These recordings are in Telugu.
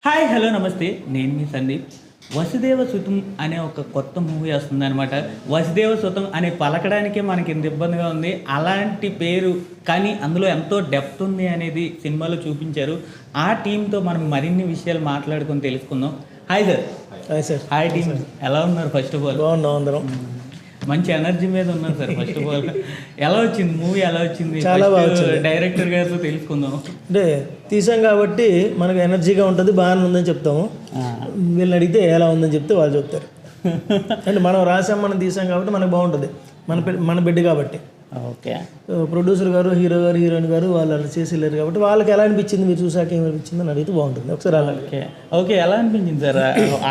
హాయ్ హలో నమస్తే నేను మీ సందీప్. వసుదేవ సుతం అనే ఒక కొత్త మూవీ వస్తుందన్నమాట. వసుదేవ సుతం అనే పలకడానికే మనకి ఇంత ఇబ్బందిగా ఉంది. అలాంటి పేరు కానీ అందులో ఎంతో డెప్త్ ఉంది అనేది సినిమాలో చూపించారు. ఆ టీంతో మనం మరిన్ని విషయాలు మాట్లాడుకొని తెలుసుకుందాం. Hi sir. Hi sir. Hi team, ఎలా ఉన్నారు? ఫస్ట్ ఆఫ్ ఆల్ బాగున్నాం అందరం. మంచి ఎనర్జీ మీద ఉన్నారు సార్. ఫస్ట్ ఆఫ్ ఆల్ ఎలా వచ్చింది మూవీ? ఎలా వచ్చింది? చాలా బాగా వచ్చింది. డైరెక్టర్ గారితో తెలుసుకుందాం. అంటే తీసాం కాబట్టి మనకు ఎనర్జీగా ఉంటుంది, బాగానే ఉందని చెప్తాము. వీళ్ళని అడిగితే ఎలా ఉందని చెప్తే వాళ్ళు చెప్తారు. అంటే మనం రాసాం, మనం తీసాం కాబట్టి మనకు బాగుంటుంది. మన బిడ్డ కాబట్టి. ఓకే. ప్రొడ్యూసర్ గారు, హీరో గారు, హీరోయిన్ గారు వాళ్ళు అలా చేసి వెళ్ళారు కాబట్టి వాళ్ళకి ఎలా అనిపించింది, మీరు చూసాక ఏమనిపించింది అని అడిగితే బాగుంటుంది. ఒకసారి అలా. Okay okay. ఎలా అనిపించింది సార్?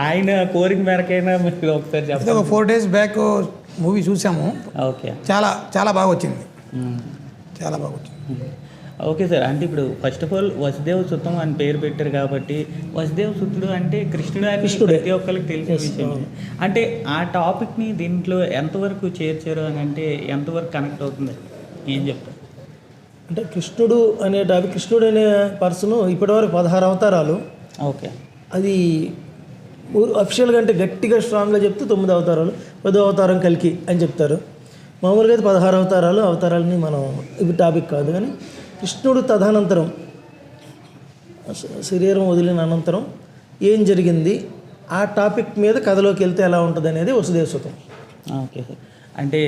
ఆయన కోరిక మేరకైనా మీరు ఒకసారి చెప్పండి. ఒక 4 days బ్యాక్ మూవీ చూసాము. ఓకే. చాలా చాలా బాగా వచ్చింది. చాలా బాగా వచ్చింది. Okay sir. అంటే ఇప్పుడు ఫస్ట్ ఆఫ్ ఆల్ వసుదేవ సుతం అని పేరు పెట్టారు కాబట్టి వసుదేవ సుతుడు అంటే కృష్ణుడు అని ప్రతి ఒక్కరికి తెలిసిన విషయం. అంటే ఆ టాపిక్ని దీంట్లో ఎంతవరకు చేర్చారు అని అంటే ఎంతవరకు కనెక్ట్ అవుతుంది ఏం చెప్తారు? అంటే కృష్ణుడు అనే టాపిక్, కృష్ణుడు అనే పర్సన్ ఇప్పటివరకు 16 అవతారాలు. ఓకే. అది అఫిషియల్గా అంటే గట్టిగా స్ట్రాంగ్గా చెప్తే 9 అవతారాలు, 10వ అవతారం కల్కి అని చెప్తారు. మామూలుగా అయితే 16 అవతారాలు. అవతారాలని మనం ఇవి టాపిక్ కాదు. కానీ కృష్ణుడు తదనంతరం శరీరం వదిలిన అనంతరం ఏం జరిగింది, ఆ టాపిక్ మీద కథలోకి వెళ్తే ఎలా ఉంటుంది అనేది వసుదేవ సుతం. Okay sir. అంటే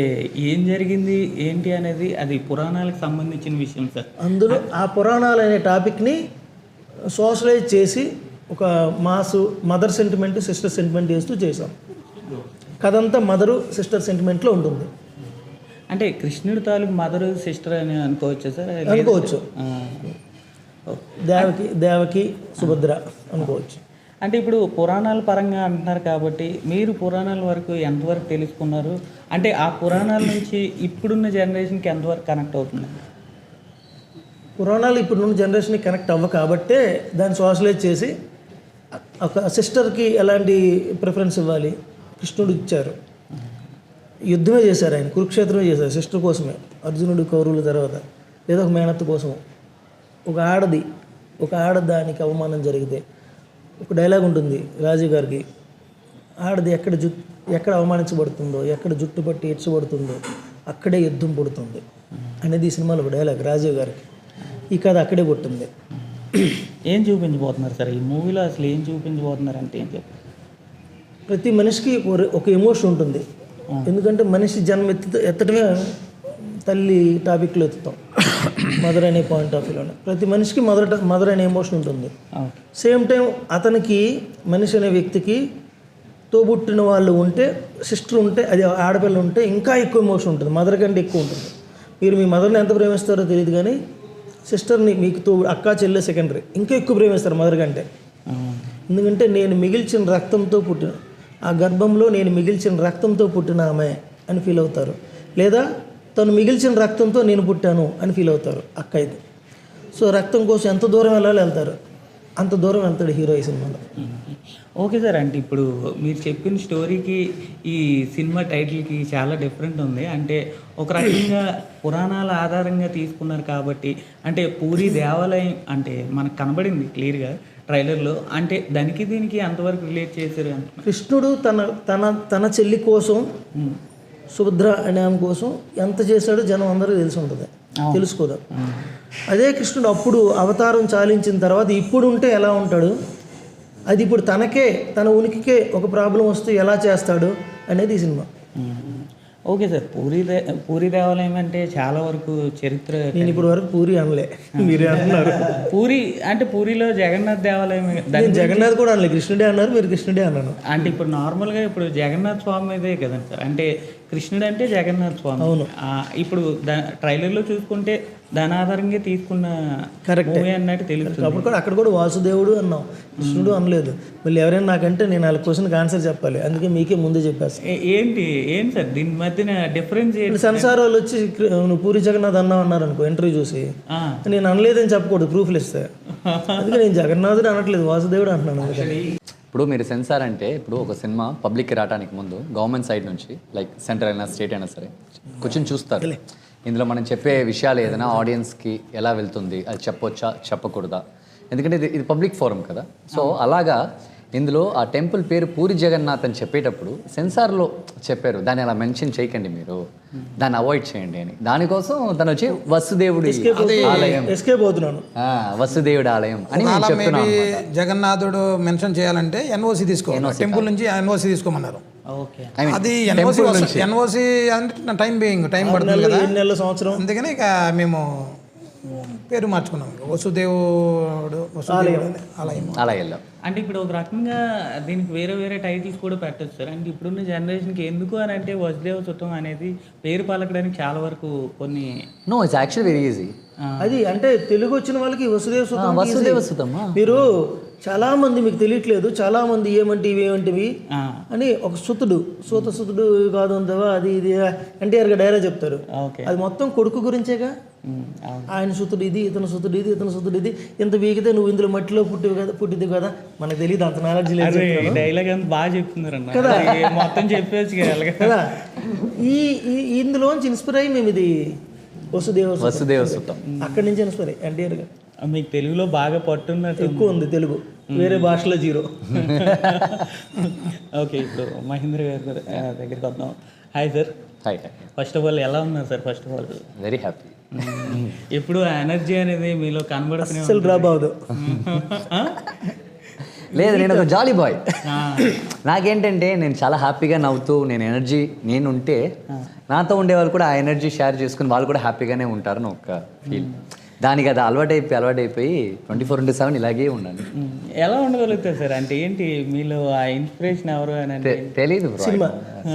ఏం జరిగింది ఏంటి అనేది అది పురాణాలకు సంబంధించిన విషయం సార్. అందులో ఆ పురాణాలు అనే టాపిక్ని సోషలైజ్ చేసి ఒక మదర్ సెంటిమెంట్, సిస్టర్ సెంటిమెంట్ వేస్తూ చేసాం. కథంతా మదరు సిస్టర్ సెంటిమెంట్లో ఉంటుంది. అంటే కృష్ణుడి తాలూకు మదరు సిస్టర్ అని అనుకోవచ్చు సార్? అనుకోవచ్చు. దేవకి సుభద్ర అనుకోవచ్చు. అంటే ఇప్పుడు పురాణాల పరంగా అంటున్నారు కాబట్టి మీరు పురాణాల వరకు ఎంతవరకు తెలుసుకున్నారు? అంటే ఆ పురాణాల నుంచి ఇప్పుడున్న జనరేషన్కి ఎంతవరకు కనెక్ట్ అవుతుంది? పురాణాలు ఇప్పుడున్న జనరేషన్కి కనెక్ట్ అవ్వ కాబట్టే దాన్ని సోషలైజ్ చేసి ఒక సిస్టర్కి ఎలాంటి ప్రిఫరెన్స్ ఇవ్వాలి కృష్ణుడు ఇచ్చారు. యుద్ధమే చేశారు ఆయన, కురుక్షేత్రమే చేశారు సిస్టర్ కోసమే. అర్జునుడు కౌరవుల తర్వాత లేదా ఒక మేనత్త కోసం. ఒక ఆడదానికి అవమానం జరిగితే ఒక డైలాగ్ ఉంటుంది రాజీవ్ గారికి, ఆడది ఎక్కడ అవమానించబడుతుందో, ఎక్కడ జుట్టు పట్టి ఏడ్చబడుతుందో అక్కడే యుద్ధం పుడుతుంది అనేది ఈ సినిమాలో ఒక డైలాగ్ రాజీవ్ గారికి. ఈ కథ అక్కడే పుట్టింది. ఏం చూపించబోతున్నారు సార్ ఈ మూవీలో? అసలు ఏం చూపించబోతున్నారు అంటే ఏం చెప్పారు? ప్రతి మనిషికి ఒక ఎమోషన్ ఉంటుంది. ఎందుకంటే మనిషి జన్మ ఎత్తడమే తల్లి టాపిక్లో ఎత్తుతాం. మదర్ అనే పాయింట్ ఆఫ్ వ్యూలోనే ప్రతి మనిషికి మదర్ అనే ఎమోషన్ ఉంటుంది. సేమ్ టైం అతనికి మనిషి అనే వ్యక్తికి తోబుట్టిన వాళ్ళు ఉంటే, సిస్టర్ ఉంటే, అది ఆడపిల్ల ఉంటే ఇంకా ఎక్కువ ఎమోషన్ ఉంటుంది. మదర్ కంటే ఎక్కువ ఉంటుంది. మీరు మీ మదర్ని ఎంత ప్రేమిస్తారో తెలియదు కానీ సిస్టర్ని, మీకు అక్క చెల్లె సెకండరీ, ఇంకా ఎక్కువ ప్రేమిస్తారు మదర్ కంటే. ఎందుకంటే నేను మిగిల్చిన రక్తంతో పుట్టిన, ఆ గర్భంలో నేను మిగిల్చిన రక్తంతో పుట్టిన ఆమె అని ఫీల్ అవుతారు. లేదా తను మిగిల్చిన రక్తంతో నేను పుట్టాను అని ఫీల్ అవుతారు అక్క అయితే. సో రక్తం కోసం ఎంత దూరం వెళ్తారు, అంత దూరం వెళ్తాడు హీరో ఈ సినిమాలో. Okay sir. అంటే ఇప్పుడు మీరు చెప్పిన స్టోరీకి ఈ సినిమా టైటిల్కి చాలా డిఫరెంట్ ఉంది. అంటే ఒక రకంగా పురాణాల ఆధారంగా తీసుకున్నారు కాబట్టి, అంటే పూరి దేవాలయం అంటే మనకు కనబడింది క్లియర్గా ట్రైలర్లో. అంటే దానికి దీనికి అంతవరకు రిలేట్ చేశారు అంటే కృష్ణుడు తన చెల్లి కోసం, సుభద్ర అనే ఆమె కోసం ఎంత చేశాడో జనం అందరూ తెలిసి ఉంటుంది, తెలుసుకోదా. అదే కృష్ణుడు అప్పుడు అవతారం చాలించిన తర్వాత ఇప్పుడు ఉంటే ఎలా ఉంటాడు, అది ఇప్పుడు తన ఉనికికే ఒక ప్రాబ్లం వస్తే ఎలా చేస్తాడు అనేది ఈ సినిమా. Okay sir. పూరి దేవాలయం అంటే చాలా వరకు చరిత్ర. నేను ఇప్పుడు వరకు పూరి అనలే, మీరే అంటున్నారు. పూరి అంటే పూరిలో జగన్నాథ్ దేవాలయం. జగన్నాథ్ కూడా అనలే, కృష్ణుడే అన్నారు, మీరు కృష్ణుడే అన్నాను. అంటే ఇప్పుడు నార్మల్గా ఇప్పుడు జగన్నాథ్ స్వామి ఇదే కదండి సార్. అంటే కృష్ణుడు అంటే జగన్నాథ్ స్వామి. అవును. ఇప్పుడు ట్రైలర్లో చూసుకుంటే దాని ఆధారంగా తీసుకున్న కరెక్ట్ అన్నట్టు తెలుస్తుంది. అప్పుడు కూడా అక్కడ కూడా వాసుదేవుడు అన్నాం, కృష్ణుడు అనలేదు. మళ్ళీ ఎవరైనా నాకంటే నేను వాళ్ళ క్వశ్చన్కి ఆన్సర్ చెప్పాలి, అందుకే మీకే ముందే చెప్పేస్తాను. ఏంటి సార్ దీని మధ్యన డిఫరెన్స్ ఏంటి? సంసార్ వాళ్ళు వచ్చి నువ్వు పూరి జగన్నాథ్ అన్నావు అన్నారు అనుకో, ఇంటర్వ్యూ చూసి నేను అనలేదని చెప్పకూడదు, ప్రూఫ్లు ఇస్తే. అందుకే నేను జగన్నాథుడు అనట్లేదు, వాసుదేవుడు అంటున్నాను. అందుకని ఇప్పుడు మీరు సెన్సార్ అంటే ఇప్పుడు ఒక సినిమా పబ్లిక్కి రావడానికి ముందు గవర్నమెంట్ సైడ్ నుంచి లైక్ సెంటర్ అయినా స్టేట్ అయినా సరే కూర్చొని చూస్తారు. ఇందులో మనం చెప్పే విషయాలు ఏదైనా ఆడియన్స్కి ఎలా వెళ్తుంది, అది చెప్పొచ్చా చెప్పకూడదా, ఎందుకంటే ఇది పబ్లిక్ ఫోరం కదా. సో అలాగా ఇందులో ఆ టెంపుల్ పేరు పూరి జగన్నాథ్ అని చెప్పేటప్పుడు సెన్సార్లో చెప్పారు దాన్ని అలా మెన్షన్ చేయకండి, మీరు దాన్ని అవాయిడ్ చేయండి అని. దానికోసం తను వచ్చి వసుదేవుడి ఆలయం, ఎస్కేప్ అవుతున్నాను. వసుదేవుడి ఆలయం అని నేను చెప్తున్నాను అన్నమాట. జగన్నాథుడు మెన్షన్ చేయాలంటే ఎన్ఓసి తీసుకోవాలి, టెంపుల్ నుంచి ఎన్ఓసి తీసుకోమన్నారు. ఓకే. I mean, అది ఎన్ఓసి అంటే టైం పడుతుంది కదా, 7 నెలల సంవత్సరం. అందుకని ఇక మేము పేరు మార్చుకున్నాం, వసుదేవుడు ఆలయం. అలా వెళ్ళాం. అంటే ఇప్పుడు ఒక రకంగా దీనికి వేరే వేరే టైటిల్స్ కూడా పెట్టచ్చు సార్. అంటే ఇప్పుడున్న జనరేషన్కి ఎందుకు అని అంటే వసుదేవ సుతం అనేది పేరు పలకడానికి చాలా వరకు కొన్ని no, it's actually very easy. అది అంటే తెలుగు వచ్చిన వాళ్ళకి వసుదేవ సుతం వసుదేవ సుతమా? మీరు చాలా మంది మీకు తెలియట్లేదు, చాలా మంది ఇవేమంటివి అని ఒక సుతుడు కాదు అంతవా అది ఇది ఎన్టీఆర్ గా డైరెక్ట్ చెప్తారు. ఓకే. అది మొత్తం కొడుకు గురించేగా. ఆయన సుతుడు ఇది, ఇతను సుతుడు ఇది, ఇతను సుతుడు ఇది, ఇంత వీగితే నువ్వు ఇందులో మట్టిలో పుట్టిది కదా, మనకు తెలియదు, అంత నాలెడ్జ్ లేదు డైలాగ్ అంతా బాగా చెప్తున్నారు అన్న మొత్తం చెప్పేసి కదా. ఇందులోంచి ఇన్స్పైర్ అయ్యి మేము ఇది వసుదేవ సుతం అక్కడి నుంచి ఇన్స్పైర్ అయ్యి ఎన్టీఆర్ గారు. మీకు తెలుగులో బాగా పట్టున్నట్టు ఎక్కువ ఉంది తెలుగు, వేరే భాషలో 0. ఓకే, ఇప్పుడు మహేంద్ర గారి దగ్గరికి వద్దాం. Hi sir. Hi. First of all ఎలా ఉన్నారు sir? First of all very happy. ఎప్పుడు ఎనర్జీ అనేది మీలో కనబడుతూనే అసలు డ్రాప్ అవ్వదు. లేదు, నేను ఒక జాలీ బాయ్. నాకేంటంటే నేను చాలా హ్యాపీగా నవ్వుతూ నేను ఎనర్జీ నేను ఉంటే నాతో ఉండే వాళ్ళు కూడా ఆ ఎనర్జీ షేర్ చేసుకుని వాళ్ళు కూడా హ్యాపీగానే ఉంటారని ఒక ఫీల్. దానికి అది అలవాటైపోయి 24/7 ఇలాగే ఉండాలి. ఎలా ఉండగలుగుతారు సార్? అంటే ఏంటి మీలో ఆ ఇన్స్పిరేషన్ ఎవరు అని అంటే తెలీదు.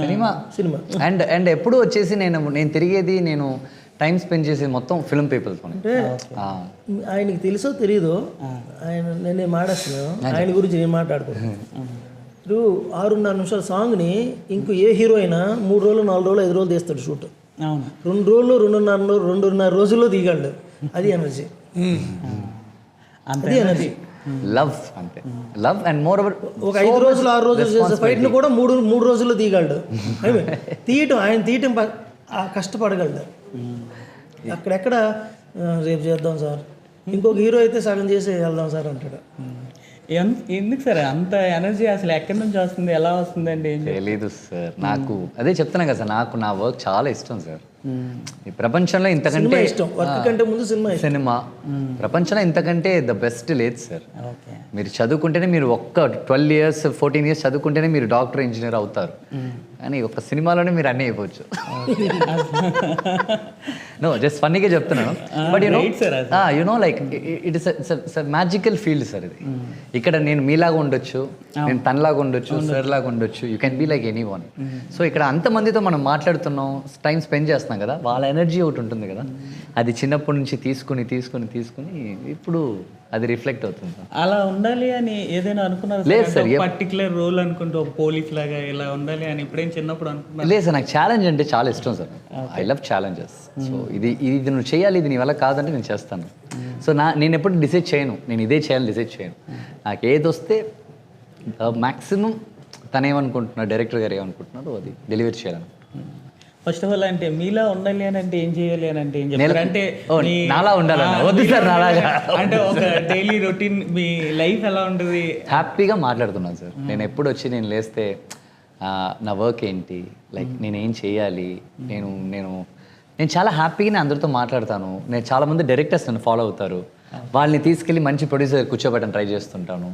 సినిమా అండ్ ఎప్పుడు వచ్చేసి నేను తిరిగేది, నేను టైం స్పెండ్ చేసేది మొత్తం ఫిల్మ్ పీపుల్తో. అంటే ఆయనకి తెలుసో తెలీదో, ఆయన నేనే మాట్లాడుతున్నాను ఆయన గురించి, నేను మాట్లాడుతున్నాను. ఇప్పుడు 6.5 నిమిషాల సాంగ్ని ఇంకో ఏ హీరో అయినా 3 రోజులు 4 రోజులు 5 రోజులు తీస్తాడు షూట్. 2 రోజులు 2.5 రోజుల్లో దిగాడు. అది ఎనర్జీ, అది ఎనర్జీ. లవ్ అంతే, లవ్ అండ్ మోర్ ఓవర్. ఒక 5 రోజులు 6 రోజులు చేసే ఫైట్ని కూడా 3 రోజుల్లో తీయగలడు. ఆయన తీయటం కష్టపడగలడు. అక్కడెక్కడ రేపు చేద్దాం సార్, ఇంకొక హీరో అయితే సగం చేసి వెళ్దాం సార్ అంటాడు. ఎందుకు సార్ అంత ఎనర్జీ? అసలు ఎక్కడి నుంచి వస్తుంది, ఎలా వస్తుంది అంటే ఏం తెలీదు సార్. నాకు అదే చెప్తున్నా కదా సార్, నాకు నా వర్క్ చాలా ఇష్టం సార్. ఈ ప్రపంచంలో ఇంతకంటే ఇష్టం, వర్క్ కంటే ముందు సినిమా. ప్రపంచంలో ఇంతకంటే ద బెస్ట్ లేదు సార్. మీరు చదువుకుంటేనే, మీరు ఒక్క 12 years 14 years చదువుకుంటేనే మీరు డాక్టర్, ఇంజనీర్ అవుతారు. కానీ ఒక సినిమాలోనే మీరు అన్నీ అయిపోవచ్చు. నో, జస్ట్ ఫన్నీగా చెప్తున్నాను. But you know like it is magical field sir ఇది. ఇక్కడ నేను మీలాగా ఉండొచ్చు, నేను తనలాగా ఉండొచ్చు, సార్ లాగా ఉండొచ్చు, you can be like anyone. So ఇక్కడ అంతమందితో మనం మాట్లాడుతున్నాం, టైం స్పెండ్ చేస్తున్నాం కదా, వాళ్ళ ఎనర్జీ ఒకటి ఉంటుంది కదా, అది చిన్నప్పటి నుంచి తీసుకుని ఇప్పుడు అది రిఫ్లెక్ట్ అవుతుంది. అలా ఉండాలి అని ఏదైనా అనుకున్నారు? లేదు సార్, పర్టికులర్ రోల్ అనుకుంటూ ఒక పోలీస్ లాగా ఇలా ఉండాలి అని ఎప్పుడైనా చిన్నప్పుడు అనుకున్నారు? లేదు సార్, నాకు ఛాలెంజ్ అంటే చాలా ఇష్టం sir. I love challenges. So ఇది నువ్వు చేయాలి, ఇది నీ వల్ల కాదంటే నేను చేస్తాను. సో నేను ఎప్పుడు డిసైడ్ చేయను, నేను ఇదే చేయాలని డిసైడ్ చేయను. నాకు ఏది వస్తే మ్యాక్సిమం తను ఏమనుకుంటున్నాడు, డైరెక్టర్ గారు ఏమనుకుంటున్నాడు అది డెలివరీ చేయాలని. ఫస్ట్ ఆఫ్ ఆల్ అంటే మీలా ఉండాలి అని అంటే ఏం చేయాలి అని అంటే ఏం చెప్తారు? అంటే నాలా ఉండాలన్నా? వద్దు సార్, నాలాగా. అంటే ఒక డైలీ రొటీన్ మీ లైఫ్ ఎలా ఉంటుంది? హ్యాపీగా మాట్లాడుతున్నాను సార్. నేను ఎప్పుడు వచ్చి నేను లేస్తే నా వర్క్ ఏంటి, లైక్ నేనేం చేయాలి, నేను చాలా హ్యాపీగా అందరితో మాట్లాడతాను. నేను చాలామంది డైరెక్టర్స్ నన్ను ఫాలో అవుతారు, వాళ్ళని తీసుకెళ్ళి మంచి ప్రొడ్యూసర్ కూర్చోబెట్టని ట్రై చేస్తుంటాను.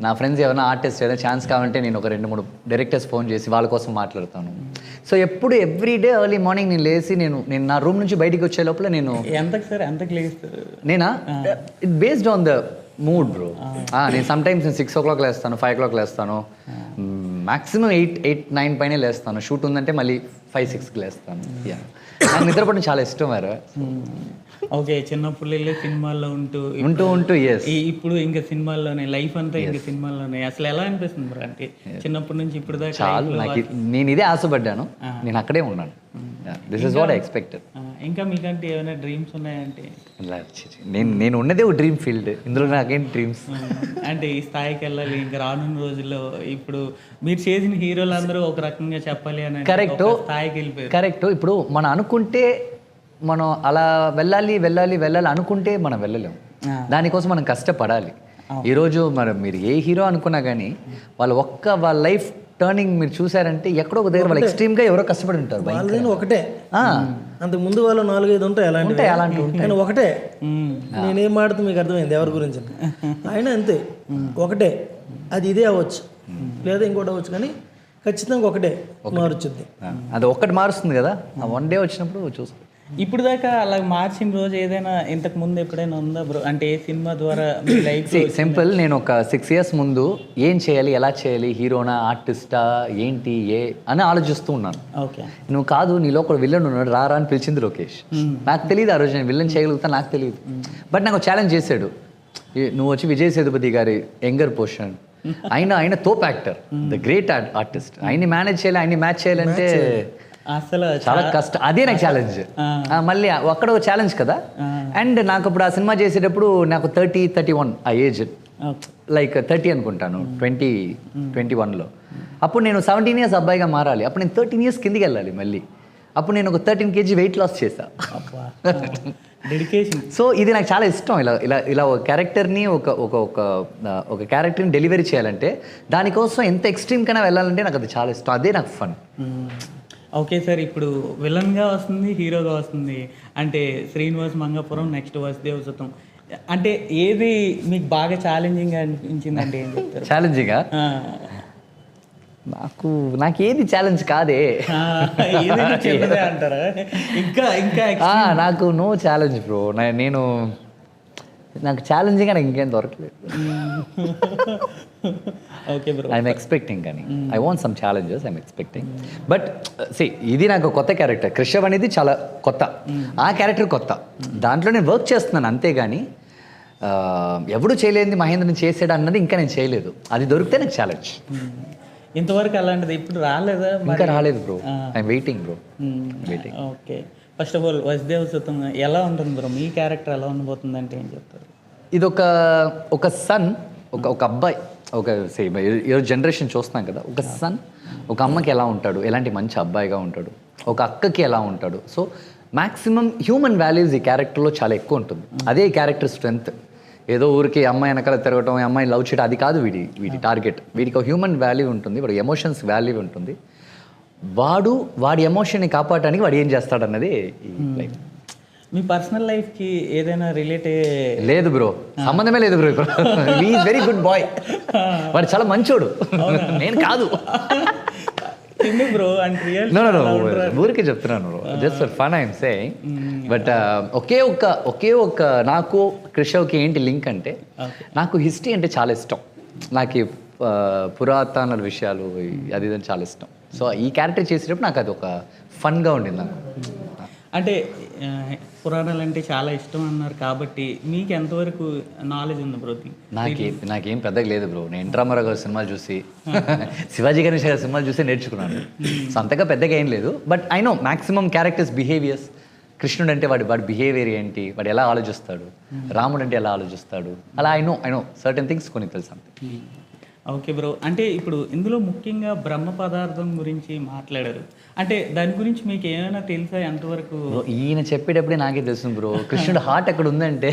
నా ఫ్రెండ్స్ ఏమైనా ఆర్టిస్ట్ ఏదైనా ఛాన్స్ కావాలంటే నేను ఒక 2-3 డైరెక్టర్స్ ఫోన్ చేసి వాళ్ళ కోసం మాట్లాడతాను. సో ఎప్పుడు ఎవ్రీడే ఎర్లీ మార్నింగ్ నేను లేచి నేను నా రూమ్ నుంచి బయటికి వచ్చే లోపల నేను ఎంతకు లేస్తారు? నేనా, it based on the mood bro. నేను సమ్టైమ్స్ 6 o'clock లేస్తాను, 5 o'clock లేస్తాను, మ్యాక్సిమం 8-9 పైనే లేస్తాను. షూట్ ఉందంటే మళ్ళీ 5-6కి లేస్తాను. నాకు నిద్రపోవడం చాలా ఇష్టం. వారు ఓకే, చిన్నప్పుడు వెళ్ళి సినిమాల్లో ఉంటూ ఇప్పుడు ఇంకా సినిమాల్లోనే లైఫ్ అంతా ఇంకా సినిమాల్లోనే. అసలు ఎలా అనిపిస్తుంది బ్రో? అంటే చిన్నప్పటి నుంచి ఇప్పుడు దాకా చాలా నేను ఇదే ఆశపడ్డాను, నేను అక్కడే ఉన్నాను. This is what I expected. ఇంకా మీకంటే ఏమైనా డ్రీమ్స్ ఉన్నాయంటే? నేను ఉన్నదే ఒక డ్రీమ్ ఫీల్డ్, ఇందులో నాకేం డ్రీమ్స్. అంటే ఈ స్థాయికి వెళ్ళాలి ఇంకా రానున్న రోజుల్లో. ఇప్పుడు మీరు చేసిన హీరోలు అందరూ ఒక రకంగా చెప్పాలి అని కరెక్ట్ స్థాయికి వెళ్ళిపోయారు. కరెక్ట్. ఇప్పుడు మనం అనుకుంటే మనం అలా వెళ్ళాలి అనుకుంటే మనం వెళ్ళలేము. దానికోసం మనం కష్టపడాలి. ఈరోజు మరి మీరు ఏ హీరో అనుకున్నా కానీ వాళ్ళ లైఫ్ టర్నింగ్ మీరు చూసారంటే ఎక్కడో ఒక దగ్గర వాళ్ళు ఎక్స్ట్రీమ్గా ఎవరో కష్టపడి ఉంటారు. వాళ్ళదైనా ఒకటే, అంతకు ముందు వాళ్ళు 4-5 ఉంటాయి అలాంటివి. ఆయన ఒకటే. నేనేం మాడుతూ మీకు అర్థమైంది ఎవరి గురించి. ఆయన అంతే ఒకటే, అది ఇదే అవ్వచ్చు లేదా ఇంకోటి అవ్వచ్చు, కానీ ఖచ్చితంగా ఒకటే మారుచుద్ది. అది ఒక్కటి మారుస్తుంది కదా, ఆ 1 డే వచ్చినప్పుడు చూసుకో. ఇప్పుడు దాకా అలా మార్చిన రోజు ఏదైనా ఇంతకు ముందు ఎప్పుడైనా ఉందా బ్రో? అంటే ఏ సినిమా ద్వారా మీ లైఫ్? సింపుల్, నేను ఒక 6 years ముందు ఏం చేయాలి, ఎలా చేయాలి, హీరోనా ఆర్టిస్టా ఏంటి అని ఆలోచిస్తూ ఉన్నాను. ఓకే. నువ్వు కాదు, నీలో ఒక విలన్ ఉన్నాడు, రారా అని పిలిచింది లోకేష్. నాకు తెలియదు ఆ రోజు నేను విలన్ చేయగలుగుతా, నాకు తెలియదు. బట్ నాకు ఛాలెంజ్ చేశాడు, నువ్వు వచ్చి విజయ్ సేతుపతి గారి యంగర్ పోర్షన్, ఆయన తోప్ యాక్టర్, ద గ్రేట్ ఆర్టిస్ట్, ఆయన్ని మేనేజ్ చేయాలి, ఆయన్ని మ్యాచ్ చేయాలంటే అసలు చాలా కష్టం. అదే నాకు ఛాలెంజ్. మళ్ళీ అక్కడ ఒక ఛాలెంజ్ కదా. అండ్ నాకు అప్పుడు ఆ సినిమా చేసేటప్పుడు నాకు 30-31 ఆ ఏజ్, లైక్ 30 అనుకుంటాను, 2021లో. అప్పుడు నేను 17 years అబ్బాయిగా మారాలి. అప్పుడు నేను 13 years కిందికి వెళ్ళాలి మళ్ళీ. అప్పుడు నేను ఒక 13 kg వెయిట్ లాస్ చేశా. డెడికేషన్. సో ఇది నాకు చాలా ఇష్టం. ఇలా ఒక క్యారెక్టర్ని ఒక క్యారెక్టర్ని డెలివరీ చేయాలంటే దానికోసం ఎంత ఎక్స్ట్రీమ్ కన్నా వెళ్ళాలంటే నాకు అది చాలా ఇష్టం. అదే నాకు ఫన్. ఓకే సార్, ఇప్పుడు విలన్గా వస్తుంది, హీరోగా వస్తుంది. అంటే శ్రీనివాస్ మంగాపురం, నెక్స్ట్ వసుదేవ్ సుతం. అంటే ఏది మీకు బాగా ఛాలెంజింగ్ అనిపించింది? అంటే ఏం చెప్తారు? ఛాలెంజింగా? నాకు ఏది ఛాలెంజ్ కాదే. అంటారా? ఇంకా నాకు నో ఛాలెంజ్ బ్రో. నాకు ఛాలెంజింగ్ నాకు ఇంకేం దొరకలేదు. ఓకే బ్రో, ఐఎమ్ ఎక్స్పెక్టింగ్, కానీ I want some challenges, I'm expecting. But ఇది నాకు కొత్త క్యారెక్టర్. కృష్ణ అనేది చాలా కొత్త, ఆ క్యారెక్టర్ కొత్త, దాంట్లో నేను వర్క్ చేస్తున్నాను అంతేగాని ఎవడు చేయలేనిది మహేంద్రని చేసాడు అన్నది ఇంకా నేను చేయలేదు. అది దొరికితే నాకు ఛాలెంజ్. ఇంతవరకు అలాంటిది ఇప్పుడు రాలేదా? ఇంకా రాలేదు bro, I'm waiting bro, waiting. Okay, first of all Vasudev Sutham ఎలా ఉంటుంది బ్రో? మీ క్యారెక్టర్ ఎలా ఉండబోతుంది అంటే ఏం చెప్తారు? ఇది ఒక సన్, ఒక అబ్బాయి, ఈరోజు జనరేషన్ చూస్తున్నాం కదా, ఒక సన్ ఒక అమ్మకి ఎలా ఉంటాడు, ఎలాంటి మంచి అబ్బాయిగా ఉంటాడు, ఒక అక్కకి ఎలా ఉంటాడు. సో మ్యాక్సిమం హ్యూమన్ వాల్యూస్ ఈ క్యారెక్టర్లో చాలా ఎక్కువ ఉంటుంది. అదే ఈ క్యారెక్టర్ స్ట్రెంగ్త్. ఏదో ఊరికి అమ్మాయి వెనకాల తిరగటం, అమ్మాయి లవ్ చేయడం, అది కాదు వీడి టార్గెట్. వీడికి ఒక హ్యూమన్ వాల్యూ ఉంటుంది, వాడి ఎమోషన్స్ వాల్యూ ఉంటుంది. వాడి ఎమోషన్ని కాపాడటానికి వాడు ఏం చేస్తాడన్నది ఈ లైఫ్. మీ పర్సనల్ లైఫ్కి ఏదైనా రిలేట్ లేదు బ్రో, సంబంధమే లేదు bro. Is very good boy, వాడు చాలా మంచోడు, నేను కాదు బ్రో. అంటే ఊరికే చెప్తున్నాను bro, just for fun I'm saying. But ఒకే ఒక నాకు కృష్ణకి ఏంటి లింక్ అంటే, నాకు హిస్టరీ అంటే చాలా ఇష్టం. నాకు పురాతన విషయాలు అది ఇదని చాలా ఇష్టం. సో ఈ క్యారెక్టర్ చేసేటప్పుడు నాకు అది ఒక ఫన్గా ఉండింది నాకు. అంటే పురాణాలు అంటే చాలా ఇష్టం అన్నారు కాబట్టి మీకు ఎంతవరకు నాలెడ్జ్ ఉంది బ్రో? నాకేం పెద్దగా లేదు బ్రో. నేను ఎన్టీ రామారావు గారి సినిమాలు చూసి, శివాజీ గణేష్ గారి సినిమాలు చూసి నేర్చుకున్నాను. సో అంతగా పెద్దగా ఏం లేదు. But I know maximum characters behaviours. కృష్ణుడు అంటే వాడి బిహేవియర్ ఏంటి, వాడు ఎలా ఆలోచిస్తాడు, రాముడు అంటే ఎలా ఆలోచిస్తాడు, అలా ఐ నో సర్టెన్ థింగ్స్ కొన్ని తెలుసు అంతే. ఓకే బ్రో, అంటే ఇప్పుడు ఇందులో ముఖ్యంగా బ్రహ్మ పదార్థం గురించి మాట్లాడారు. అంటే దాని గురించి మీకు ఏమైనా తెలుసా? ఎంతవరకు? ఈయన చెప్పేటప్పుడే నాకే తెలుస్తుంది బ్రో. కృష్ణుడు హార్ట్ ఎక్కడ ఉందంటే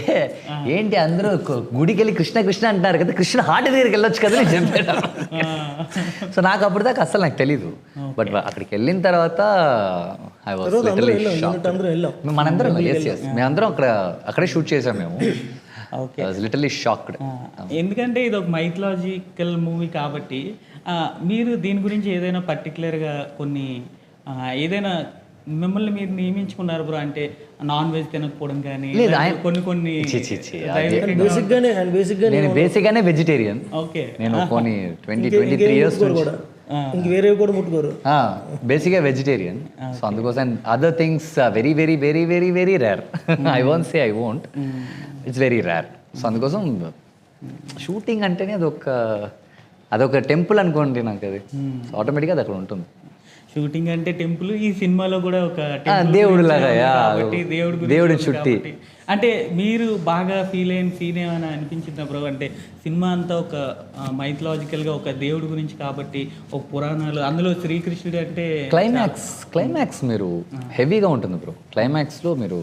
ఏంటి, అందరూ గుడికి వెళ్ళి కృష్ణ కృష్ణ అంటారు కదా, కృష్ణుడు హార్ట్ దగ్గరికి వెళ్ళొచ్చు కదా నేను చెప్పాను. సో నాకు అప్పుడు దాకా అసలు నాకు తెలీదు. బట్ అక్కడికి వెళ్ళిన తర్వాత ఐ వాస్ లిటరల్లీ షాక్డ్. మనందరం మేమందరం అక్కడే షూట్ చేసాం మేము. Okay, literally shocked. ఎందుకంటే ఇది ఒక మైథలాజికల్ మూవీ కాబట్టి మీరు దీని గురించి ఏదైనా పర్టికులర్గా కొన్ని ఏదైనా మిమ్మల్ని మీరు నియమించుకున్నారు బ్రో? అంటే నాన్ వెజ్ తినకపోవడం కానీ కొన్ని నేను బేసిక్గానే వెజిటేరియన్. ఓకే, నేను కొన్ని 20-23 years వేరే కూడా ముట్టుకోరు, బేసిక్గా వెజిటేరియన్. సో అందుకోసం other things very very very very very rare. I won't say I won't, it's very rare. So అందుకోసం షూటింగ్ అంటేనే అదొక టెంపుల్ అనుకోండి నాకు. అది ఆటోమేటిక్గా అది అక్కడ ఉంటుంది. షూటింగ్ అంటే టెంపుల్, ఈ సినిమాలో కూడా ఒక దేవుడు లాగా, దేవుడి చుట్టి. అంటే మీరు బాగా ఫీల్ అయిన సీన్ ఏమైనా అనిపించిందా బ్రో? అంటే సినిమా అంతా ఒక మైథలాజికల్గా ఒక దేవుడి గురించి కాబట్టి, ఒక పురాణాలు, అందులో శ్రీకృష్ణుడు అంటే క్లైమాక్స్ మీరు హెవీగా ఉంటుంది బ్రో. క్లైమాక్స్లో మీరు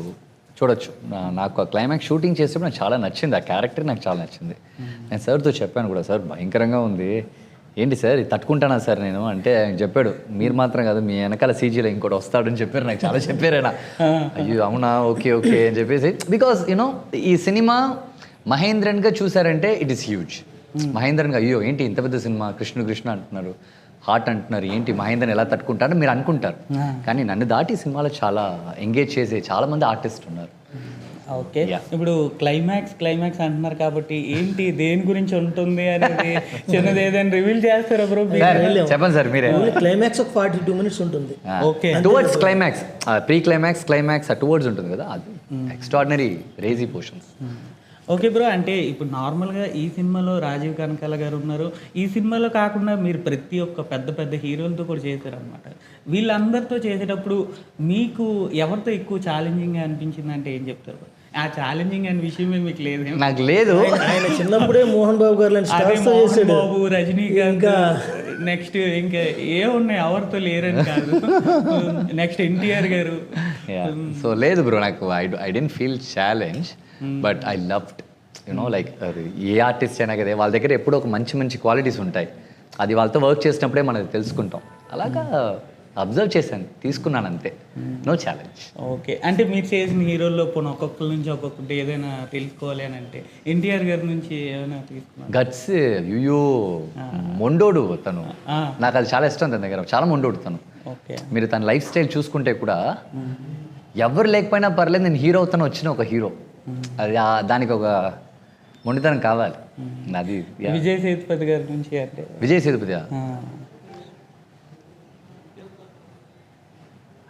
చూడొచ్చు. నాకు ఆ క్లైమాక్స్ షూటింగ్ చేసేప్పుడు నాకు చాలా నచ్చింది, ఆ క్యారెక్టర్ నాకు చాలా నచ్చింది. నేను సార్తో చెప్పాను కూడా, సార్ భయంకరంగా ఉంది, ఏంటి సార్ ఇది తట్టుకుంటానా సార్ నేను అంటే, ఆయన చెప్పాడు మీరు మాత్రం కాదు మీ వెనకాల సీజీలో ఇంకోటి వస్తాడని చెప్పారు. నాకు చాలా చెప్పారైనా, అయ్యో అవునా ఓకే ఓకే అని చెప్పేసి. బికాస్ యూనో ఈ సినిమా మహేంద్రన్గా చూసారంటే ఇట్ ఈస్ హ్యూజ్. మహేంద్రన్గా అయ్యో ఏంటి ఇంత పెద్ద సినిమా, కృష్ణ అంటున్నారు, హార్ట్ అంటున్నారు, ఏంటి మహేంద్రన్ ఎలా తట్టుకుంటారో మీరు అనుకుంటారు. కానీ నన్ను దాటి సినిమాలో చాలా ఎంగేజ్ చేసే చాలా మంది ఆర్టిస్ట్ ఉన్నారు. ఓకే, ఇప్పుడు క్లైమాక్స్ అంటున్నారు కాబట్టి ఏంటి దేని గురించి ఉంటుంది అనేది చిన్నది ఏదైనా రివీల్ చేస్తారా బ్రో? చెప్పండి సార్ మీరే. క్లైమాక్స్ ఒక 42 minutes ఉంటుంది. Okay, towards climax, pre climax towards ఉంటుంది కదా, అది extraordinary crazy portions. Okay bro, అంటే ఇప్పుడు నార్మల్గా ఈ సినిమాలో రాజీవ్ కనకాల గారు ఉన్నారు, ఈ సినిమాలో కాకుండా మీరు ప్రతి ఒక్క పెద్ద హీరోలతో కూడా చేశారనమాట. వీళ్ళందరితో చేసేటప్పుడు మీకు ఎవరితో ఎక్కువ ఛాలెంజింగ్ అనిపించింది అంటే ఏం చెప్తారు? ఆ ఛాలెంజింగ్ అనే విషయమే మీకు లేదు? నాకు లేదు. ఆయన చిన్నప్పుడే మోహన్ బాబు గారు లాంటి స్టార్స్ చేశాడు. బాబు, రజనీకాంత్, నెక్స్ట్ ఇంకా ఏమున్నాయి ఎవరితో లేరని కాదు, నెక్స్ట్ ఎన్టీఆర్ గారు. సో లేదు బ్రో, నాకు I didn't feel challenge, but I loved you know like A artist అయినా కదా వాళ్ళ దగ్గర ఎప్పుడూ ఒక మంచి క్వాలిటీస్ ఉంటాయి, అది వాళ్ళతో వర్క్ చేసినప్పుడే మనం తెలుసుకుంటాం. అలాగా అబ్జర్వ్ చేశాను, తీసుకున్నాను అంతే, నో ఛాలెంజ్. ఓకే, అంటే మీరు చేసిన హీరోల్లో పోనీ ఒక్కొక్కరి నుంచి ఒక్కొక్కటి ఏదైనా తెలుసుకోవాలి అని అంటే ఎన్టీఆర్ గారి నుంచి ఏమైనా తీసుకున్నాను? గట్స్ యుయో మొండోడు తను, నాకు అది చాలా ఇష్టం తన దగ్గర, చాలా మొండోడు తను. ఓకే, మీరు తన లైఫ్ స్టైల్ చూసుకుంటే కూడా ఎవరు లేకపోయినా పర్లేదు నేను హీరో అవుతాను వచ్చిన ఒక హీరో, అది దానికి ఒక మొండితనం కావాలి. అది విజయ్ సేతుపతి గారి నుంచి అంటే విజయ్ సేతుపతి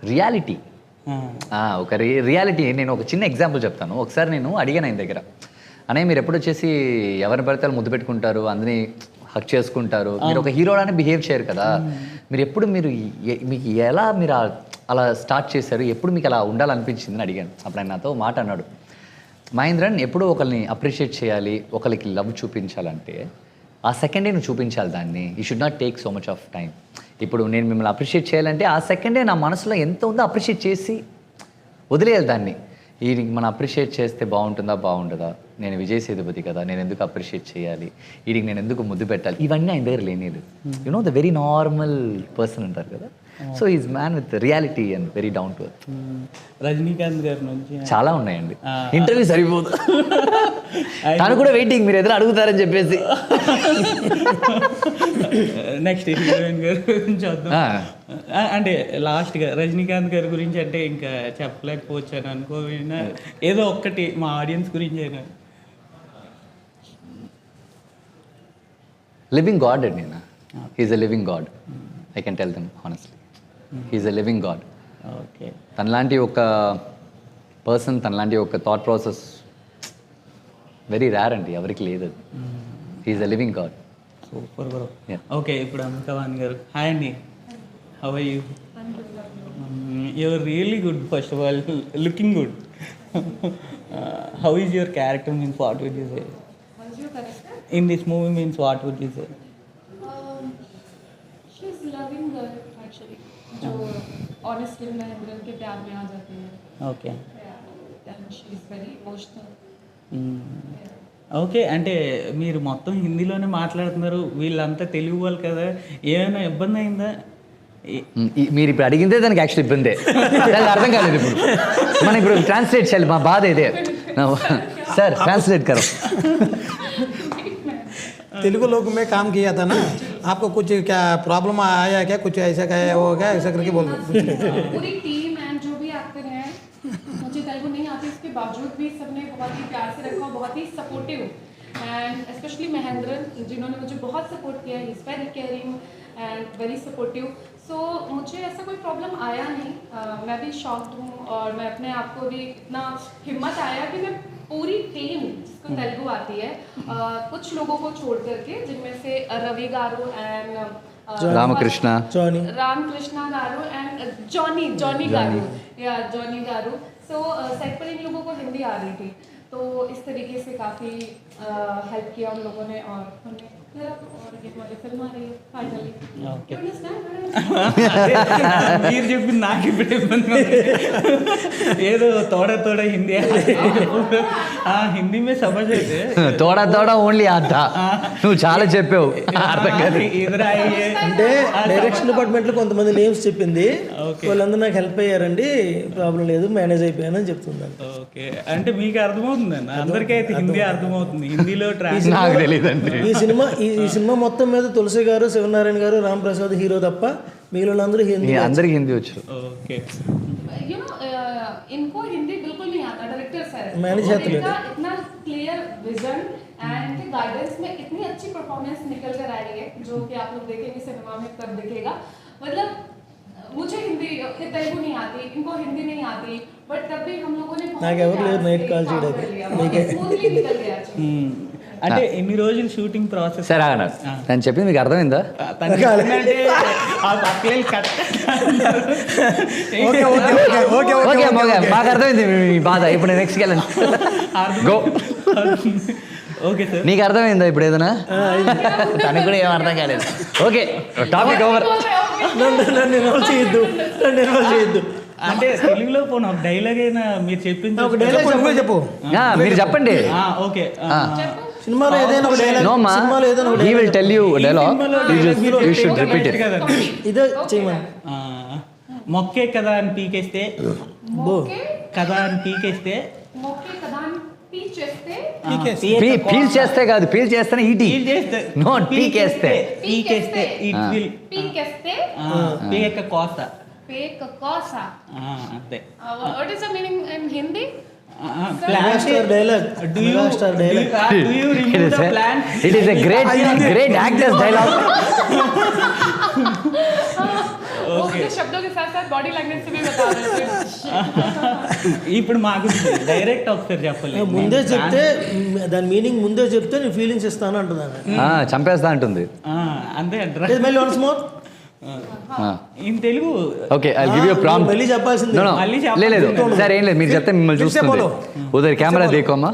రియాలిటీ, ఒక రియాలిటీ. నేను ఒక చిన్న ఎగ్జాంపుల్ చెప్తాను. ఒకసారి నేను అడిగాను ఆయన దగ్గర, అన్నయ్య మీరు ఎప్పుడు వచ్చేసి ఎవరిని పడితే ముద్దు పెట్టుకుంటారు, అందరినీ హక్ చేసుకుంటారు, మీరు ఒక హీరోలానే బిహేవ్ చేయరు కదా, మీరు ఎప్పుడు మీకు ఎలా మీరు అలా స్టార్ట్ చేశారు, ఎప్పుడు మీకు అలా ఉండాలనిపించింది అని అడిగాను. అప్పుడు ఆయన నాతో మాట అన్నాడు, మహేంద్రన్ ఎప్పుడూ ఒకరిని అప్రిషియేట్ చేయాలి, ఒకరికి లవ్ చూపించాలంటే ఆ సెకండే నువ్వు చూపించాలి దాన్ని, you should not take so much of time. ఇప్పుడు నేను మిమ్మల్ని అప్రిషియేట్ చేయాలంటే ఆ సెకండే నా మనసులో ఎంత ఉందో అప్రిషియేట్ చేసి వదిలేయాలి దాన్ని. వీడికి మనం అప్రిషియేట్ చేస్తే బాగుంటుందా, నేను విజయ్ సేతుపతి కదా, నేను ఎందుకు అప్రిషియేట్ చేయాలి, వీడికి నేను ఎందుకు ముద్దు పెట్టాలి, ఇవన్నీ ఆయన దగ్గర లేనిది. You know the very normal person అంటారు కదా, so is man with reality and very down to earth. Rajinikanth గారి నుంచి చాలా ఉన్నాయండి, ఇంటర్వ్యూ సరిపోదు, తను కూడా వెయిటింగ్ మీరు ఎదురు అడుగుతారని చెప్పేసి. నెక్స్ట్ హీరోయిన్ గారి గురించి వద్దాం. అంటే లాస్ట్గా రజనీకాంత్ గారి గురించి అంటే ఇంకా చెప్పలేకపోవచ్చు అని అనుకోకపోయినా ఏదో ఒక్కటి మా ఆడియన్స్ గురించి అయినా. లివింగ్ గాడ్ అండి, he's a living god, I can tell them honestly, he's a living god. Okay, తనలాంటి ఒక పర్సన్, తనలాంటి ఒక థాట్ ప్రాసెస్ వెరీ రేర్ అండి, ఎవరికి లేదు. He's a living god. Super bro. Okay, ఇప్పుడు అమితావాణి గారు, హాయ్ అండి, how are you? You're really good, first of all looking good. How is your character, means what would you say in this movie, means what would you say? She is loving girl actually, जो ऑनेस्टली महेंद्रन के प्यार में आ जाती है. Okay, and she is very emotional. Okay, అంటే మీరు మొత్తం హిందీలోనే మాట్లాడుతున్నారు, వీళ్ళంతా తెలుగు వాళ్ళు కదా, ఏమైనా ఇబ్బంది అయిందా? మీరు ఇప్పుడు అడిగిందే దానికి యాక్చువల్ ఇబ్బందే, దానికి అర్థం కాలేదు. ఇప్పుడు మనం ఇప్పుడు ట్రాన్స్లేట్ చేయాలి, మా బాధ ఇదే. సార్ ట్రాన్స్లేట్ करो. तेलुगु लोग में काम किया था ना, आपको कुछ क्या प्रॉब्लम आया क्या, कुछ ऐसा क्या हो गया, ऐसा करके बोल पूरी टीम एंड जो भी एक्टर हैं, मुझे तेलुगु नहीं आती, इसके बावजूद भी सबने बहुत ही प्यार से रखा, बहुत ही सपोर्टिव, एंड स्पेशली महेंद्रन जिन्होंने मुझे बहुत सपोर्ट किया, he is very caring and very supportive. So मुझे ऐसा कोई प्रॉब्लम आया नहीं. मैं भी शॉक्ड हूँ और मैं अपने आप को भी इतना हिम्मत आया कि मैं पूरी टीम जिसको तेलुगु आती है, कुछ लोगों को छोड़ करके, जिनमें से Ravi garu and Ramakrishna garu and Johnny garu. So set पर इन लोगों को हिंदी आ रही थी, तो इस तरीके से काफ़ी हेल्प किया उन लोगों ने और उन्होंने और ये हमारी फिल्म आ रही है फाइनली Okay. यू अंडरस्टैंड మీరు చెప్పింది నాకు ఇప్పుడు ఇబ్బంది ఉంది. ఏదో తోడా తోడా హిందీ హిందీ మే సమజ్ అయితే తోడా తోడా ఓన్లీ ఆతా నువ్వు చాలా చెప్పావు అర్థం కాదు. ఇద్దరు అంటే డైరెక్షన్ డిపార్ట్మెంట్లో కొంతమంది నేమ్స్ చెప్పింది, వాళ్ళందరూ నాకు హెల్ప్ అయ్యారండి, ప్రాబ్లం లేదు, మేనేజ్ అయిపోయానని చెప్తున్నాను. ఓకే, అంటే మీకు అర్థమవుతుందండి, అందరికీ అయితే హిందీ అర్థమవుతుంది, హిందీలో నాకు తెలియదండి. ఈ సినిమా మొత్తం మీద తులసి గారు, శివనారాయణ గారు, రామ్ ప్రసాద్ హీరో తప్ప మిగిలిన అందరూ హిందీ. అందరికి హిందీ వచ్చు. ఓకే, यू नो इनको हिंदी बिल्कुल नहीं आता, डायरेक्टर सर मैनेज हाथ ले इतना क्लियर विजन एंड के गाइडेंस में इतनी अच्छी परफॉर्मेंस निकल कर आई है जो कि आप लोग देखेंगे सिनेमा में तब दिखेगा. मतलब मुझे हिंदी तेलुगु नहीं आती, इनको हिंदी नहीं आती, बट तब भी हम लोगों ने నాకు ఎవరు లేరు నైట్ కాల్ చేయడానికి. स्मूथली निकल गया. అంటే ఎన్ని రోజులు షూటింగ్ ప్రాసెస్? సరే ఆగండి, నేను చెప్పింది మీకు అర్థమైందా? ఓకే మాకు అర్థమైంది మీ బాధ. ఇప్పుడు నెక్స్ట్కి వెళ్ళండి. గో. ఓకే సార్, నీకు అర్థమైందా ఇప్పుడు ఏదైనా? తనకు కూడా ఏం అర్థం కాలేదు. Okay, topic over. నన్ను ఇన్వాల్వ్ చేయొద్దు. అంటే తెలుగులో పోను ఒక డైలాగ్ అయినా మీరు చెప్పింది ఒక డైలాగ్ చెప్పు. మీరు చెప్పండి. ఓకే, సినిమాలో ఏదైనా ఒక డైలాగ్. No ma, సినిమాలో ఏదైనా ఒక he will tell you ఈ dialogue. సినిమాలో You dialogue you should repeat it. కదండి. ఇదే చేయమని. మొక్కే కదా అని పీకేస్తే, मौके కదా అని పీకేస్తే, मौके कदान पीचेस्ते పీల్ చేస్తే కాదు, పీల్ చేస్తేనే ఈటీ. పీల్ చేస్తే, Not పీకేస్తే. పీకేస్తే ఇట్ విల్ पीकेस्ते పీక కోస్త. पेक कोसा. అంతే. What is the meaning in Hindi? Megastar dialogue. Megastar dialogue. Do you remove the plant? It is a great actor's dialogue. वो मुझे शब्दों के साथ साथ बॉडी लैंग्वेज से भी बता रहे थे. ఇప్పుడు మాకు డైరెక్ట్ ఒకసారి చెప్పలేదు. ముందే చెప్తే దాని మీనింగ్ ముందే చెప్తే నేను ఫీలింగ్స్ ఇస్తాను అంటున్నాను. చంపేస్తా అంటుంది. అంతే అంటారా? మళ్ళీ once more. In Telugu. Okay, I give you prompt. మళ్ళీ చెప్పాల్సిందే. మళ్ళీ చెప్పాలి. లేదు సరే, ఏం లేదు, మీరు చెప్తే మిమ్మల్ని చూస్తుంది. ఉదర్ కెమెరా దేకోమా.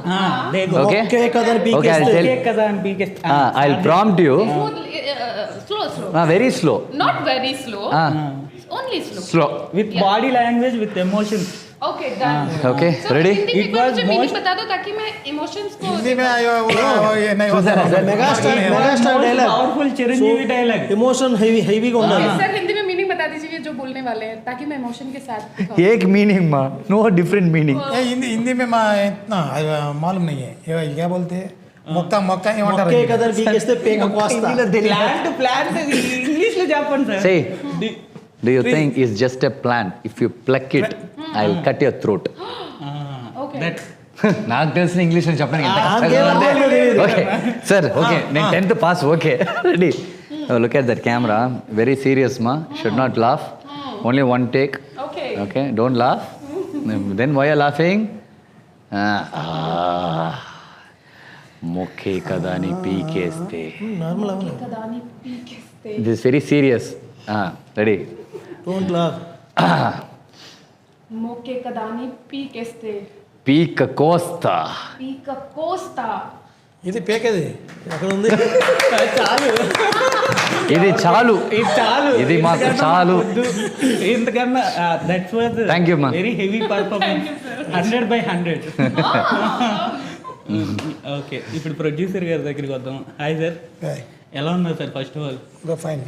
దేఖో. ఓకే ఓకే కదా అని ఓకే, మొక్కే కదా అని పీకేస్తే, I will prompt you. Slow. Very slow. Not very slow. Only slow. Slow. With body language with emotions. Okay, done. Okay, So, ready? Hindi में It एक बार was मुझे मीनिंग most- बता दो ताकि मैं इमोशंस को हिंदी में ये नहीं होता है. Megastar dialogue. Powerful Chiranjeevi dialogue. Emotion హెవీగా ఉండాలి. सर हिंदी में मीनिंग बता दीजिए जो बोलने वाले हैं ताकि मैं इमोशन के साथ दिखाऊं. ఏక్ మీనింగ్ మా, నో డిఫరెంట్ మీనింగ్. हिंदी में इतना मालूम नहीं है. ये क्या बोलते हैं? मक्का మొక్కే కదా అని పీకేస్తే పేక కోస్తా. ప్లాంట్ ఇంగ్లీష్ లో చెప్పండి sir. Say, do you think it's just a plant? If you pluck it, I'll cut your throat. Okay. నాకు తెలిసిన ఇంగ్లీష్ అని చెప్పడానికి ఎంత ఆకేం కష్టంగా ఉంది. అర్థం తెలియదు. ఓకే సార్, ఓకే నేను 10th పాస్. Okay ready. Look at that camera, very serious మా, should not laugh, only one take. Okay. Okay, don't laugh. Then why are laughing? మొక్కే కదా అని పీకేస్తే. నార్మల్ అవును. कदानी पीकेस्ते. This very serious. Ready. Don't laugh. मोके कदानी पीकेस्ते. పీక కోస్తా. Peak Costa. ఇది పేకేది ఎక్కడ ఉంది? చాలు, ఇది చాలు, ఇది చాలు, ఇది మాకు చాలు. ఇంతకన్నా that's was Thank you, ma. Very heavy performance. 100/100. Okay, ఇప్పుడు ప్రొడ్యూసర్ గారి దగ్గరికి వద్దాం. హాయ్ సార్, ఎలా ఉన్నారు sir? First of all fine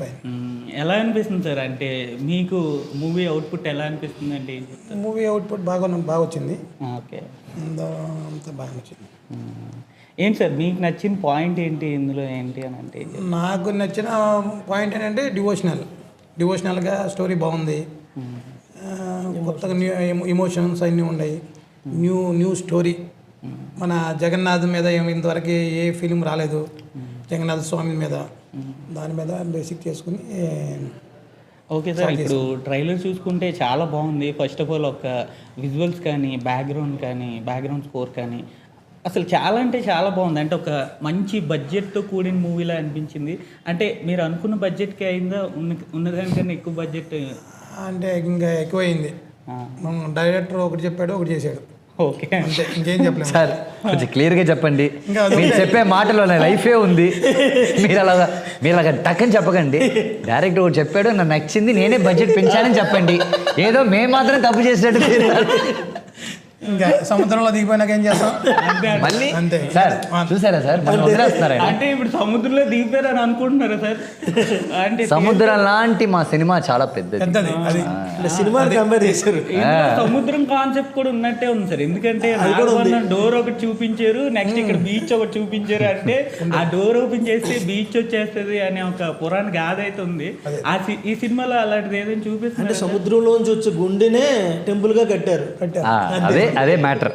ఎలా అనిపిస్తుంది సార్? అంటే మీకు మూవీ అవుట్పుట్ ఎలా అనిపిస్తుంది అంటే ఏం చెప్తారు? మూవీ అవుట్పుట్ బాగా వచ్చింది. ఓకే, అంతా బాగా వచ్చింది. ఏంటి సార్ మీకు నచ్చిన పాయింట్ ఏంటి ఇందులో ఏంటి అని అంటే? నాకు నచ్చిన పాయింట్ ఏంటంటే డివోషనల్గా స్టోరీ బాగుంది. కొత్తగా న్యూ ఎమోషన్స్ అన్నీ ఉన్నాయి. New story. మన జగన్నాథ్ మీద ఇంతవరకు ఏ ఫిలిం రాలేదు, జగన్నాథ స్వామి మీద. దాని మీద బేసిక్ చేసుకుని. ఓకే సార్, ఇప్పుడు ట్రైలర్ చూసుకుంటే చాలా బాగుంది. ఫస్ట్ ఆఫ్ ఆల్ ఒక విజువల్స్ కానీ, బ్యాక్గ్రౌండ్ స్కోర్ కానీ అసలు చాలా అంటే చాలా బాగుంది. అంటే ఒక మంచి బడ్జెట్తో కూడిన మూవీలా అనిపించింది. అంటే మీరు అనుకున్న బడ్జెట్కి అయిందా, ఉన్నదానికన్నా ఎక్కువ బడ్జెట్ అంటే ఇంకా ఎక్కువైంది. డైరెక్టర్ ఒకటి చెప్పాడు, ఒకటి చేశాడు. ఓకే. అంతే, ఇంకేం చెప్పలేము. సార్ కొంచెం క్లియర్గా చెప్పండి. ఇంకా అది మీరు చెప్పే మాటలో నా లైఫే ఉంది. మీరు అలాగా టక్కని చెప్పకండి. డైరెక్ట్ ఒకటి చెప్పాడు, నాకు నచ్చింది, నేనే బడ్జెట్ పెంచానని చెప్పండి. ఏదో మేము మాత్రం తప్పు చేసినట్టు ఇంకా సముద్రంలో దిగిపోయినాక ఏం చేస్తాం? మళ్ళీ అంతే. సార్ చూసారా సార్ మనం వదిలేస్తున్నారు ఆయన. అంటే ఇప్పుడు సముద్రంలో దిగిపోయారని అనుకుంటున్నారా సార్? అంటే సముద్రం లాంటి మా సినిమా చాలా పెద్దది. పెద్దది అది. సినిమాని కంపేర్ చేశారు. ఇందులో సముద్రం కాన్సెప్ట్ కూడా ఉన్నట్టే ఉంది సార్. ఎందుకంటే డోర్ ఒకటి చూపించారు, నెక్స్ట్ ఇక్కడ బీచ్ ఒకటి చూపించారు. అంటే ఆ డోర్ ఓపెన్ చేస్తే బీచ్ వచ్చేస్తుంది అనే ఒక పురాణ గాథ అయితే ఉంది. ఈ సినిమాలో అలాంటిది ఏదైనా అంటే చూపిస్తున్నారు? సముద్రంలోంచి వచ్చే గుండెనే టెంపుల్ గా కట్టారు. అదే మ్యాటర్.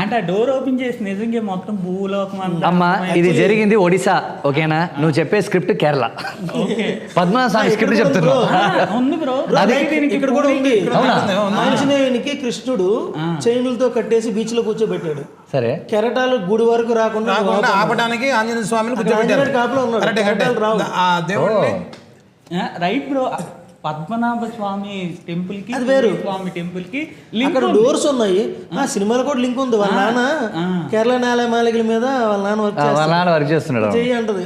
అంటే ఆ డోర్ ఓపెన్ చేసి నిజంగా మొత్తం భూలోకం అంతా అమ్మా ఇది జరిగింది ఒడిశా, ఓకేనా? నువ్వు చెప్పే స్క్రిప్ట్ కేరళ. పద్మనాభ స్వామి స్క్రిప్ట్ చెప్తున్నావు. ఉంది బ్రో. ఇక్కడ కూడా ఉంది. అవునా? ఆంజనేయునికి కృష్ణుడు చైన్లతో కట్టేసి బీచ్ లో కూర్చోబెట్టాడు. సరే, కెరటాలు గుడి వరకు రాకుండా ఆపడానికి ఆంజనేయ స్వామిని కూర్చోబెట్టారు. ఆంజనేయుడు కాపులో ఉన్నాడు. కరెక్టే, కెరటాలు రావు. ఆ దేవుడిని రైట్ బ్రో. పద్మనాభ స్వామి టెంపుల్ కి అది వేరు. స్వామి టెంపుల్ కి అక్కడ డోర్స్ ఉన్నాయి. ఆ సినిమాలో కూడా లింక్ ఉంది. వాళ్ళ నాన్న కేరళ నేలమాలికల మీద వాళ్ళ నాన్న వర్క్ వాళ్ళ నాన్న వర్క్ చేస్తున్నాడు. చెయ్యి అంటది.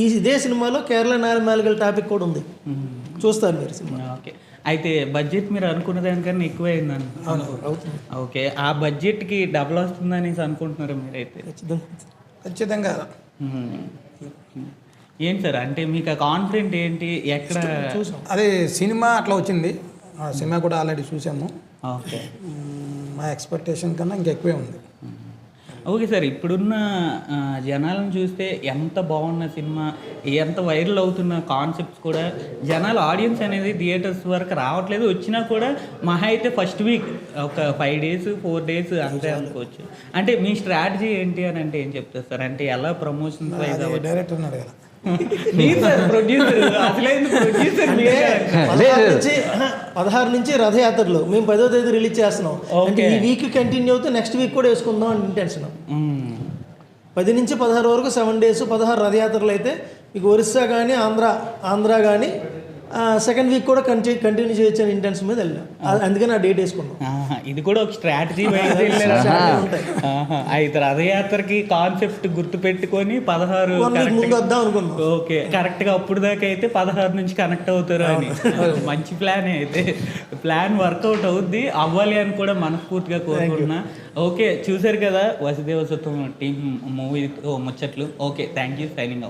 ఇదే సినిమాలో కేరళ నేలమాలికల టాపిక్ కూడా ఉంది. చూస్తారు మీరు సినిమా. ఓకే. అయితే బడ్జెట్ మీరు అనుకున్న దానికన్నా ఎక్కువ అయిందని. ఓకే. ఆ బడ్జెట్ కి డబుల్ వస్తుందని అనుకుంటున్నారు మీరైతే? ఖచ్చితంగా. ఏంటి సార్ అంటే మీకు ఆ కాన్ఫిడెంట్ ఏంటి? ఎక్కడ అదే సినిమా అట్లా వచ్చింది. ఆ సినిమా కూడా ఆల్రెడీ చూసాము. ఓకే. మా ఎక్స్పెక్టేషన్ కన్నా ఇంకా ఎక్కువే ఉంది. Okay sir. ఇప్పుడున్న జనాలను చూస్తే ఎంత బాగున్న సినిమా, ఎంత వైరల్ అవుతున్న కాన్సెప్ట్స్ కూడా జనాలు ఆడియన్స్ అనేది థియేటర్స్ వరకు రావట్లేదు. వచ్చినా కూడా మహా అయితే ఫస్ట్ వీక్ ఒక 5 days 4 days అంతే అనుకోవచ్చు. అంటే మీ స్ట్రాటజీ ఏంటి అని అంటే ఏం చెప్తారు సార్? అంటే ఎలా ప్రమోషన్స్ వైజ్ అవ్వచ్చు? డైరెక్టర్ ఉన్నాడు కదా. మీరు సార్ ప్రొడ్యూసర్, అసలే ప్రొడ్యూసర్ 16 నుంచి రథయాత్రలు మేము 10వ తేదీ రిలీజ్ చేస్తున్నాం. అంటే ఈ వీక్ కంటిన్యూ అవుతే నెక్స్ట్ వీక్ కూడా వేసుకుందాం అని ఇంటెన్షన్. 10 నుంచి 16 వరకు 7 days 16 రథయాత్రలు అయితే మీకు ఒరిస్సా కానీ ఆంధ్ర కానీ సెకండ్ వీక్ కూడా కంటిన్యూ చేయొచ్చు అని ఇంటెన్షన్ మీద వెళ్ళాం. అందుకని ఆ డేట్ వేసుకున్నాం. ఇది కూడా ఒక స్ట్రాటజీ వైజ్ అయితే రథయాత్రకి కాన్సెప్ట్ గుర్తు పెట్టుకొని 16 ముందు వద్దాం అనుకున్నాం. ఓకే. కరెక్ట్ గా అప్పుడు దాకా అయితే 16 నుంచి కనెక్ట్ అవుతారు అని. మంచి ప్లాన్. అయితే ప్లాన్ వర్కౌట్ అవుద్ది, అవ్వాలి అని కూడా మనస్ఫూర్తిగా కోరుకుంటున్నా. ఓకే. చూసారు కదా వసుదేవ సుతం టీమ్ మూవీ ముచ్చట్లు. Okay. Thank you. Signing out.